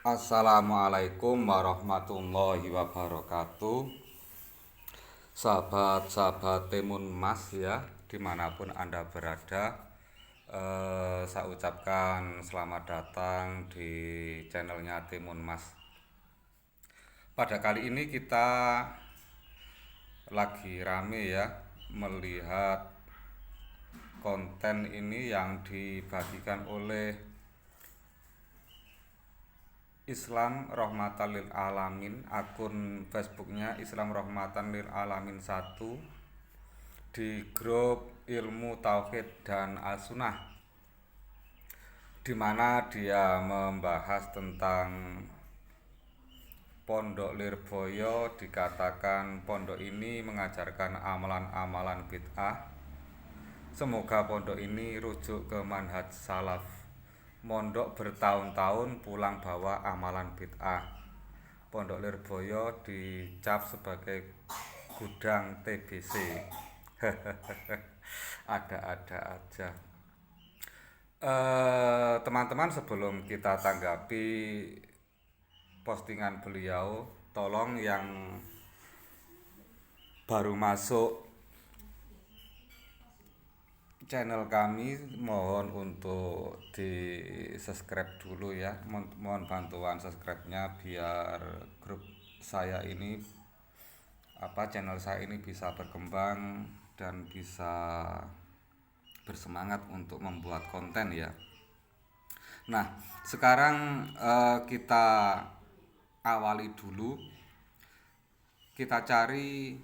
Assalamualaikum warahmatullahi wabarakatuh. Sahabat-sahabat Timun Mas ya, dimanapun Anda berada, saya ucapkan selamat datang di channelnya Timun Mas. Pada kali ini kita lagi rame ya melihat konten ini yang dibagikan oleh Islam Rahmatan Lil Alamin, akun Facebooknya Islam Rahmatan Lil Alamin 1 di grup Ilmu Tauhid dan As-Sunnah, di mana dia membahas tentang Pondok Lirboyo. Dikatakan pondok ini mengajarkan amalan-amalan bid'ah. Semoga pondok ini rujuk ke manhaj salaf. Mondok bertahun-tahun pulang bawa amalan bid'ah. Pondok Lirboyo dicap sebagai gudang TBC. Ada-ada aja. Teman-teman, sebelum kita tanggapi postingan beliau, tolong yang baru masuk channel kami mohon untuk di subscribe dulu ya. Mohon bantuan subscribe-nya biar grup saya ini channel saya ini bisa berkembang dan bisa bersemangat untuk membuat konten ya. Nah, sekarang kita awali dulu. Kita cari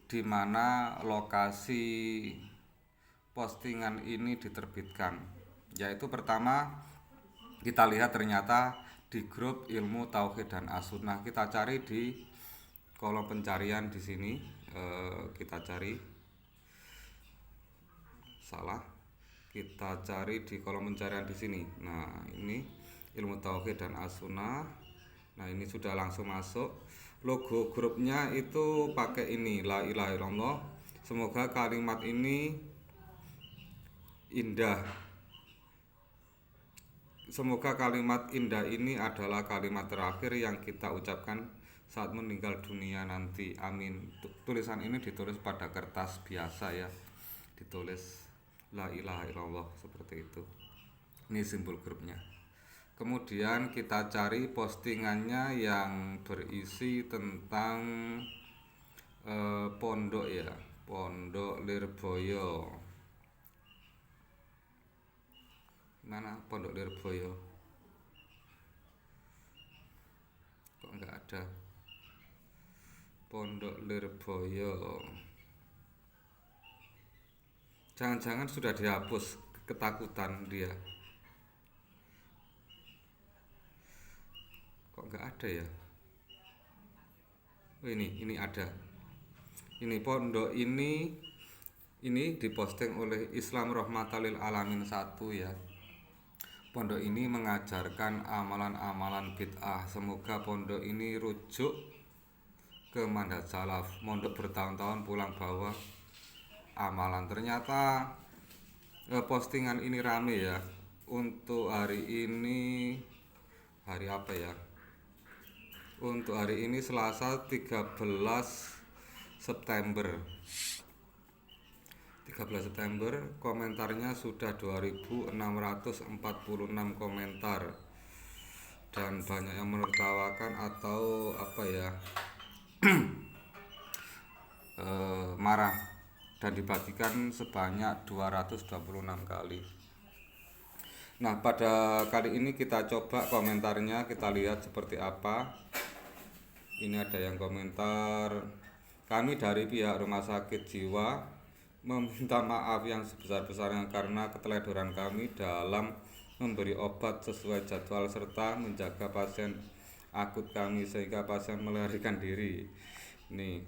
di mana lokasi postingan ini diterbitkan, yaitu pertama kita lihat ternyata di grup Ilmu Tauhid dan As-Sunnah. Kita cari di kolom pencarian di sini, kita cari di kolom pencarian di sini. Nah, ini Ilmu Tauhid dan As-Sunnah. Nah, ini sudah langsung masuk. Logo grupnya itu pakai ini, La ilaha illallah. Semoga kalimat ini indah. Semoga kalimat indah ini adalah kalimat terakhir yang kita ucapkan saat meninggal dunia nanti. Amin. Tulisan ini ditulis pada kertas biasa ya. Ditulis La ilaha illallah seperti itu. Ini simbol grupnya. Kemudian kita cari postingannya yang berisi tentang pondok ya, Pondok Lirboyo. Mana Pondok Lirboyo? Kok nggak ada Pondok Lirboyo? Jangan-jangan sudah dihapus, ketakutan dia. Kok nggak ada ya? Oh, ini ada. Ini pondok ini diposting oleh Islam Rahmatan Lil Alamin 1 ya. Pondok ini mengajarkan amalan-amalan bid'ah. Semoga pondok ini rujuk ke manhaj salaf. Mondok bertahun-tahun pulang bawa amalan. Ternyata postingan ini rame ya. Untuk hari ini, hari apa ya? Untuk hari ini Selasa 13 September. Komentarnya sudah 2646 komentar, dan banyak yang menertawakan atau marah, dan dibagikan sebanyak 226 kali. Nah, pada kali ini kita coba komentarnya, kita lihat seperti apa. Ini ada yang komentar, kami dari pihak Rumah Sakit Jiwa meminta maaf yang sebesar-besarnya karena keteledoran kami dalam memberi obat sesuai jadwal serta menjaga pasien akut kami sehingga pasien melarikan diri. Nih,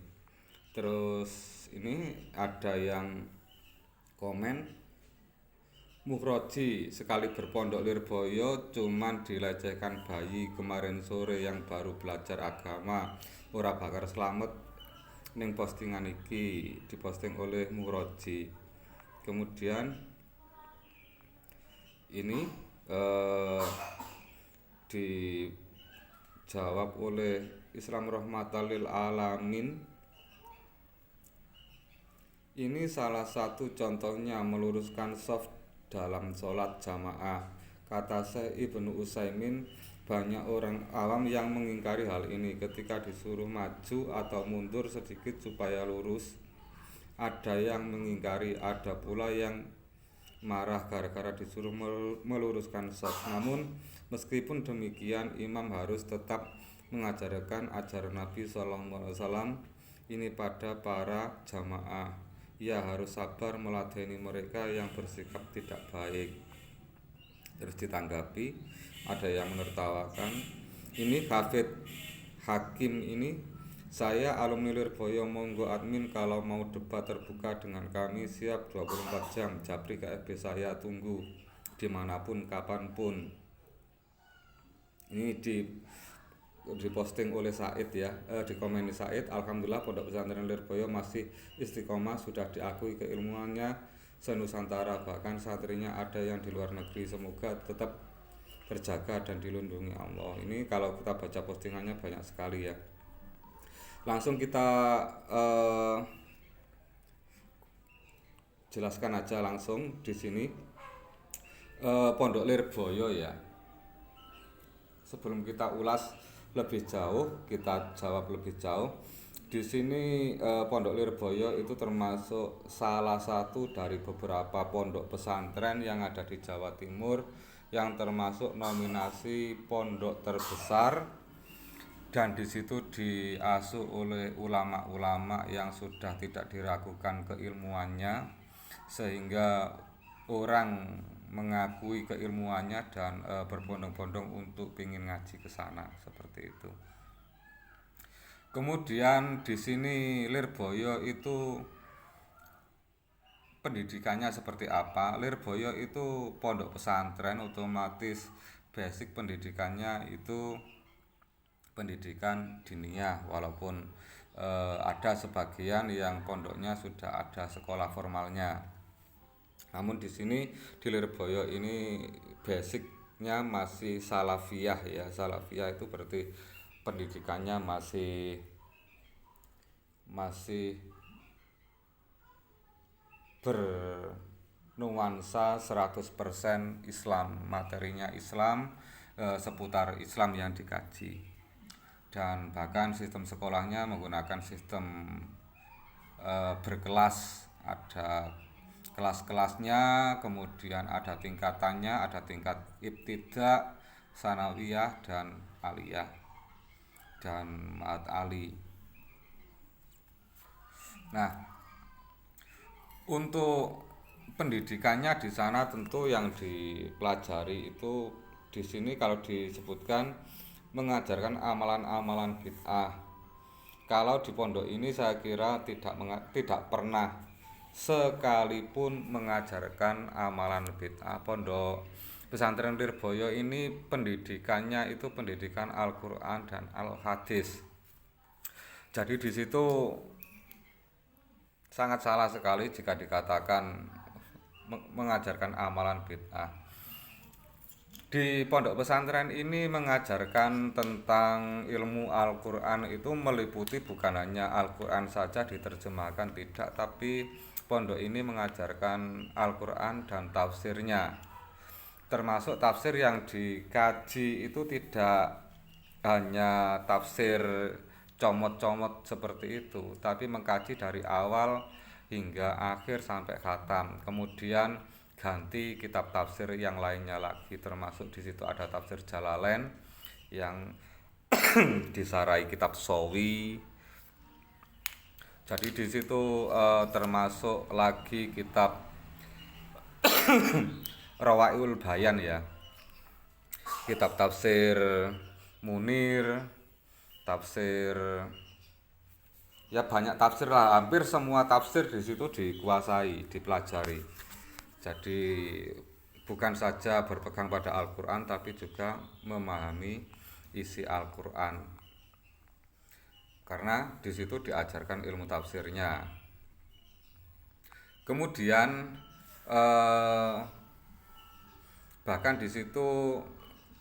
terus ini ada yang komen, Muhroji sekali berpondok Lirboyo cuman dilecehkan bayi kemarin sore yang baru belajar agama, ora bakar selamat. Ning postingan iki diposting oleh Muhroji. Kemudian ini di dijawab oleh Islam Rahmatan lil Alamin. Ini salah satu contohnya meluruskan shaf dalam sholat jamaah. Kata Syekh Ibnu Utsaimin, banyak orang awam yang mengingkari hal ini ketika disuruh maju atau mundur sedikit supaya lurus. Ada yang mengingkari, ada pula yang marah gara-gara disuruh meluruskan shaf. Namun meskipun demikian, imam harus tetap mengajarkan ajaran Nabi SAW ini pada para jamaah. Ia harus sabar meladeni mereka yang bersikap tidak baik. Terus ditanggapi, ada yang menertawakan, ini Hafid Hakim ini, saya alumni Lirboyo, monggo admin kalau mau debat terbuka dengan kami siap 24 jam. Japri KFB saya tunggu dimanapun kapanpun. Ini diposting oleh Said ya, di komen Said. Alhamdulillah Pondok Pesantren Lirboyo masih istiqomah, sudah diakui keilmuannya senusantara, bahkan santrinya ada yang di luar negeri. Semoga tetap terjaga dan dilindungi Allah. Ini kalau kita baca postingannya banyak sekali ya. Langsung kita jelaskan aja langsung di sini. Pondok Lirboyo ya. Sebelum kita ulas lebih jauh, kita jawab lebih jauh. Di sini Pondok Lirboyo itu termasuk salah satu dari beberapa pondok pesantren yang ada di Jawa Timur yang termasuk nominasi pondok terbesar. Dan di situ diasuh oleh ulama-ulama yang sudah tidak diragukan keilmuannya, sehingga orang mengakui keilmuannya dan berbondong-bondong untuk ingin ngaji ke sana, seperti itu. Kemudian di sini Lirboyo itu pendidikannya seperti apa? Lirboyo itu pondok pesantren, otomatis basic pendidikannya itu pendidikan diniyah, walaupun ada sebagian yang pondoknya sudah ada sekolah formalnya. Namun di sini di Lirboyo ini basicnya masih salafiyah ya. Salafiyah itu berarti pendidikannya masih bernuansa 100% Islam, materinya Islam, seputar Islam yang dikaji. Dan bahkan sistem sekolahnya menggunakan sistem berkelas, ada kelas-kelasnya, kemudian ada tingkatannya, ada tingkat ibtidak, sanawiyah, dan aliyah, dan ma'ad ali. Nah, untuk pendidikannya di sana tentu yang dipelajari itu di sini kalau disebutkan mengajarkan amalan-amalan bid'ah. Kalau di pondok ini saya kira tidak pernah sekalipun mengajarkan amalan bid'ah. Pondok Pesantren Lirboyo ini pendidikannya itu pendidikan Al-Qur'an dan Al-Hadis. Jadi di situ sangat salah sekali jika dikatakan mengajarkan amalan bid'ah. Di pondok pesantren ini mengajarkan tentang ilmu Al-Quran, itu meliputi bukan hanya Al-Quran saja diterjemahkan, tidak, tapi pondok ini mengajarkan Al-Quran dan tafsirnya. Termasuk tafsir yang dikaji itu tidak hanya tafsir comot-comot seperti itu, tapi mengkaji dari awal hingga akhir sampai khatam. Kemudian ganti kitab tafsir yang lainnya lagi, termasuk di situ ada tafsir Jalalain yang disarai kitab Sawi. Jadi di situ termasuk lagi kitab Rawaiul Bayan ya, kitab tafsir Munir, tafsir ya banyak tafsir lah, hampir semua tafsir di situ dikuasai, dipelajari. Jadi bukan saja berpegang pada Al-Quran, tapi juga memahami isi Al-Quran, karena di situ diajarkan ilmu tafsirnya. Kemudian bahkan di situ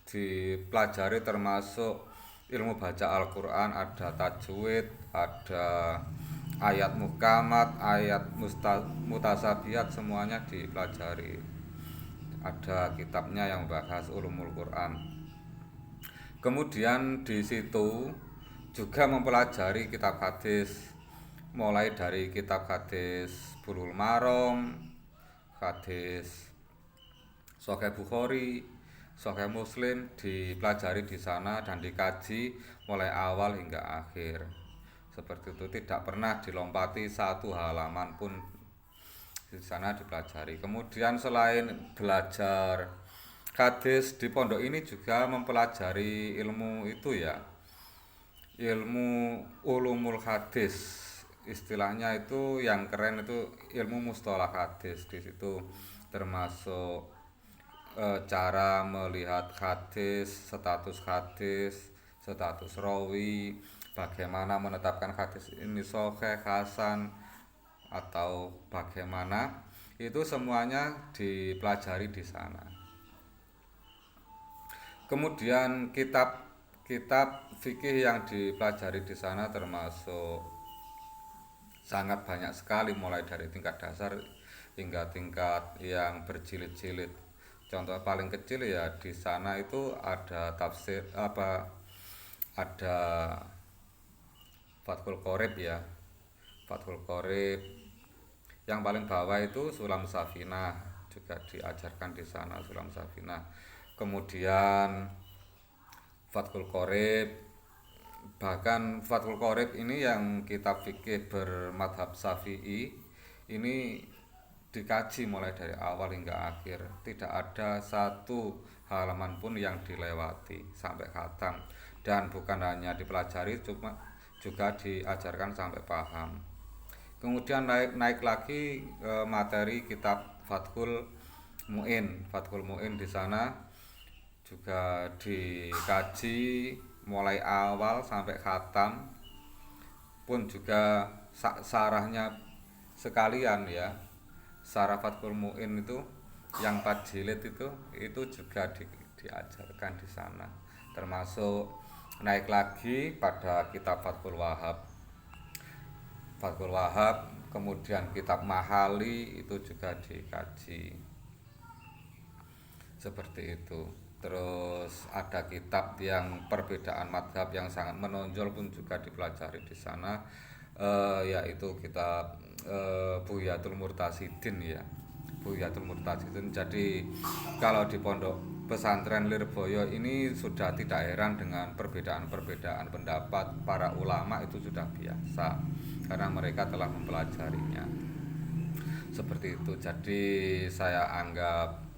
dipelajari termasuk ilmu baca Al-Quran, ada tajwid, ada ayat mukamat, ayat mutasabihat, semuanya dipelajari. Ada kitabnya yang membahas ulumul Quran. Kemudian di situ juga mempelajari kitab hadis, mulai dari kitab hadis Bulughul Maram, hadis Sahih Bukhari, Sahih Muslim, dipelajari di sana dan dikaji mulai awal hingga akhir. Seperti itu, tidak pernah dilompati satu halaman pun di sana dipelajari. Kemudian selain belajar hadis di pondok ini juga mempelajari ilmu itu ya, ilmu ulumul hadis. Istilahnya itu yang keren itu ilmu mustalah hadis. Di situ termasuk cara melihat hadis, status rawi, bagaimana menetapkan hadis ini sahih, hasan, atau bagaimana, itu semuanya dipelajari di sana. Kemudian kitab fikih yang dipelajari di sana termasuk sangat banyak sekali, mulai dari tingkat dasar hingga tingkat yang berjilid-jilid. Contoh paling kecil ya di sana itu ada tafsir ada Fathul Qorib ya. Fathul Qorib. Yang paling bawah itu Sulam Safinah, juga diajarkan di sana Sulam Safinah. Kemudian Fathul Qorib, bahkan Fathul Qorib ini yang kitab fikih bermadhab Syafi'i ini dikaji mulai dari awal hingga akhir, tidak ada satu halaman pun yang dilewati sampai khatam, dan bukan hanya dipelajari, cuma juga diajarkan sampai paham. Kemudian naik lagi materi kitab Fathul Mu'in. Fathul Mu'in di sana juga dikaji mulai awal sampai khatam, pun juga sarahnya sekalian ya. Sarah Fathul Mu'in itu yang 4 jilid itu juga diajarkan di sana. Termasuk naik lagi pada kitab Fathul Wahab. Kemudian kitab Mahali itu juga dikaji. Seperti itu. Terus ada kitab yang perbedaan madhab yang sangat menonjol pun juga dipelajari di sana, yaitu kitab Bughyatul Murtasidin ya. Bughyatul Murtasidin. Jadi kalau di pondok pesantren Lirboyo ini sudah tidak heran dengan perbedaan-perbedaan pendapat para ulama, itu sudah biasa karena mereka telah mempelajarinya. Seperti itu. Jadi saya anggap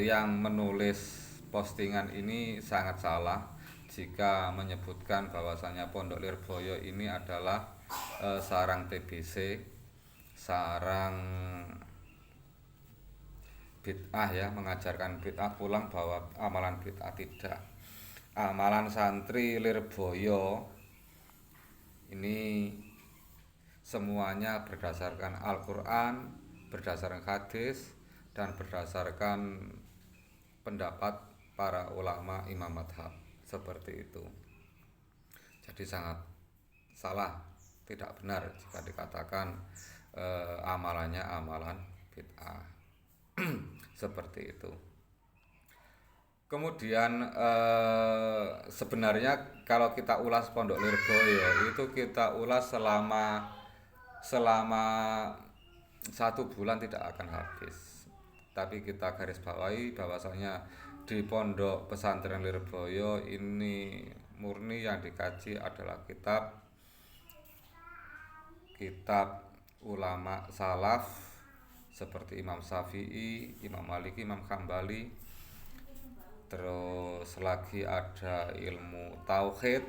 yang menulis postingan ini sangat salah jika menyebutkan bahwasanya Pondok Lirboyo ini adalah sarang TBC, sarang bid'ah ya, mengajarkan bid'ah, pulang bahwa amalan bid'ah. Tidak. Amalan santri Lirboyo ini semuanya berdasarkan Al-Quran, berdasarkan hadis, dan berdasarkan pendapat para ulama imam madhab. Seperti itu. Jadi sangat salah, tidak benar jika dikatakan amalannya amalan bid'ah. Seperti itu. Kemudian sebenarnya kalau kita ulas Pondok Lirboyo itu kita ulas selama 1 bulan tidak akan habis. Tapi kita garis bawahi bahwasanya di Pondok Pesantren Lirboyo ini murni yang dikaji adalah kitab ulama salaf seperti Imam Syafi'i, Imam Maliki, Imam Hambali. Terus lagi ada ilmu tauhid.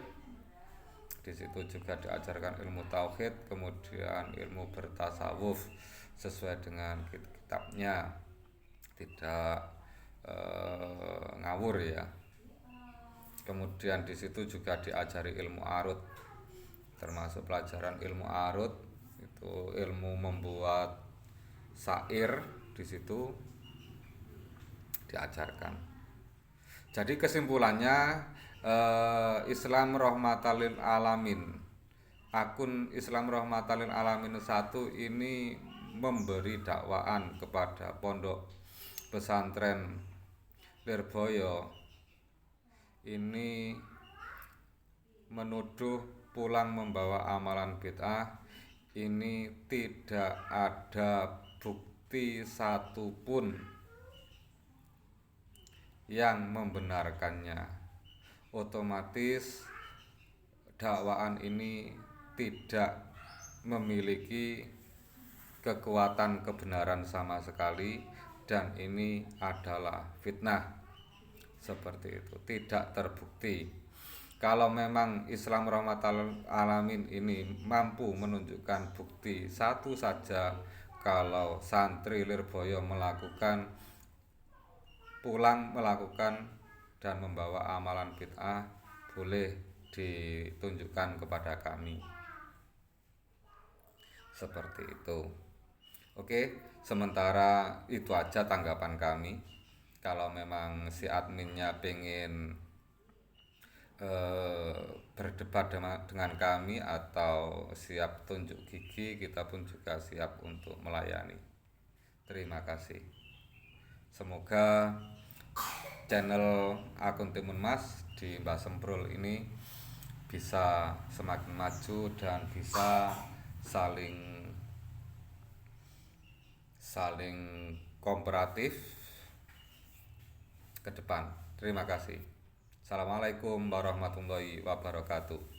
Di situ juga diajarkan ilmu tauhid, kemudian ilmu bertasawuf sesuai dengan kitabnya. Tidak ngawur ya. Kemudian di situ juga diajari ilmu arut, termasuk pelajaran ilmu arut itu ilmu membuat syair, di situ diajarkan. Jadi kesimpulannya Islam Rahmatalil Alamin. Akun Islam Rahmatalil Alamin 1 ini memberi dakwaan kepada pondok pesantren Lirboyo ini menuduh pulang membawa amalan bid'ah. Ini tidak ada bukti satupun yang membenarkannya. Otomatis dakwaan ini tidak memiliki kekuatan kebenaran sama sekali, dan ini adalah fitnah. Seperti itu, tidak terbukti. Kalau memang Islam Rahmatal Alamin ini mampu menunjukkan bukti satu saja, kalau santri Lirboyo pulang melakukan dan membawa amalan bid'ah, boleh ditunjukkan kepada kami. Seperti itu. Oke, sementara itu aja tanggapan kami. Kalau memang si adminnya pengen berdebat dengan kami atau siap tunjuk gigi, kita pun juga siap untuk melayani. Terima kasih. Semoga channel akun Timun Mas di Mbah Semprul ini bisa semakin maju dan bisa saling kooperatif ke depan. Terima kasih. Assalamualaikum warahmatullahi wabarakatuh.